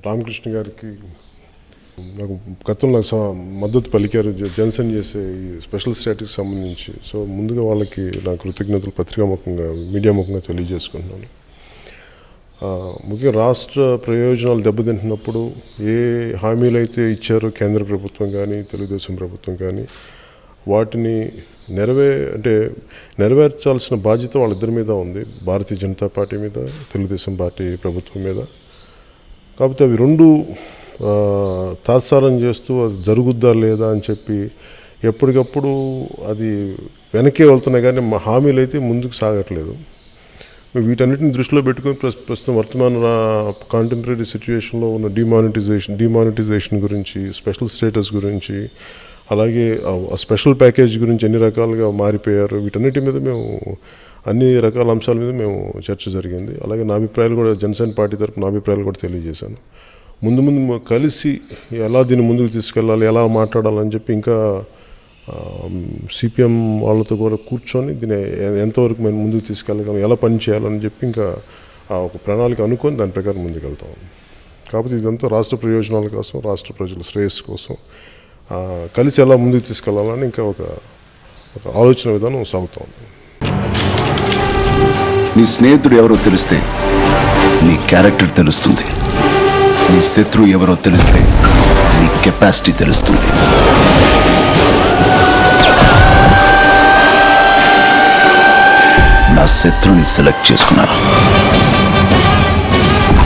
రామకృష్ణ గారికి నాకు గతంలో మద్దతు పలికారు జనసేన చేసే ఈ స్పెషల్ స్టేటస్ సంబంధించి. సో ముందుగా వాళ్ళకి నా కృతజ్ఞతలు పత్రికాముఖంగా మీడియాముఖంగా తెలియజేసుకుంటున్నాను. ముఖ్యంగా రాష్ట్ర ప్రయోజనాలు దెబ్బతింటున్నప్పుడు ఏ హామీలు అయితే ఇచ్చారో కేంద్ర ప్రభుత్వం కానీ తెలుగుదేశం ప్రభుత్వం కానీ వాటిని నెరవేర్చాల్సిన బాధ్యత వాళ్ళిద్దరి మీద ఉంది, భారతీయ జనతా పార్టీ మీద, తెలుగుదేశం పార్టీ ప్రభుత్వం మీద. కాకపోతే అవి రెండు తాత్సారం చేస్తూ అది జరుగుద్దా లేదా అని చెప్పి ఎప్పటికప్పుడు అది వెనక్కి వెళ్తున్నాయి, కానీ మా హామీలు అయితే ముందుకు సాగట్లేదు. వీటన్నిటిని దృష్టిలో పెట్టుకుని ప్రస్తుతం వర్తమాన కాంటెంపరీ సిచ్యువేషన్లో ఉన్న డిమానిటైజేషన్ గురించి, స్పెషల్ స్టేటస్ గురించి, అలాగే స్పెషల్ ప్యాకేజ్ గురించి ఎన్ని రకాలుగా మారిపోయారు, వీటన్నిటి మీద మేము అన్ని రకాల అంశాల మీద మేము చర్చ జరిగింది. అలాగే నా అభిప్రాయాలు కూడా జనసేన పార్టీ తరఫున నా అభిప్రాయాలు కూడా తెలియజేశాను. ముందు కలిసి ఎలా దీన్ని ముందుకు తీసుకెళ్ళాలి, ఎలా మాట్లాడాలని చెప్పి ఇంకా సిపిఎం వాళ్ళతో కూడా కూర్చొని దీన్ని ఎంతవరకు మేము ముందుకు తీసుకెళ్ళగలం, ఎలా పని చేయాలని చెప్పి ఇంకా ఒక ప్రణాళిక అనుకొని దాని ప్రకారం ముందుకు వెళ్తాం. కాకపోతే ఇదంతా రాష్ట్ర ప్రయోజనాల కోసం, రాష్ట్ర ప్రజల శ్రేయస్సు కోసం కలిసి ఎలా ముందుకు తీసుకెళ్లాలని ఇంకా ఒక ఆలోచన విధానం సాగుతూ ఉంది. నీ స్నేహితుడు ఎవరో తెలిస్తే నీ క్యారెక్టర్ తెలుస్తుంది. నీ శత్రువు ఎవరో తెలిస్తే నీ కెపాసిటీ తెలుస్తుంది. నా శత్రువుని సెలెక్ట్ చేసుకున్నాను.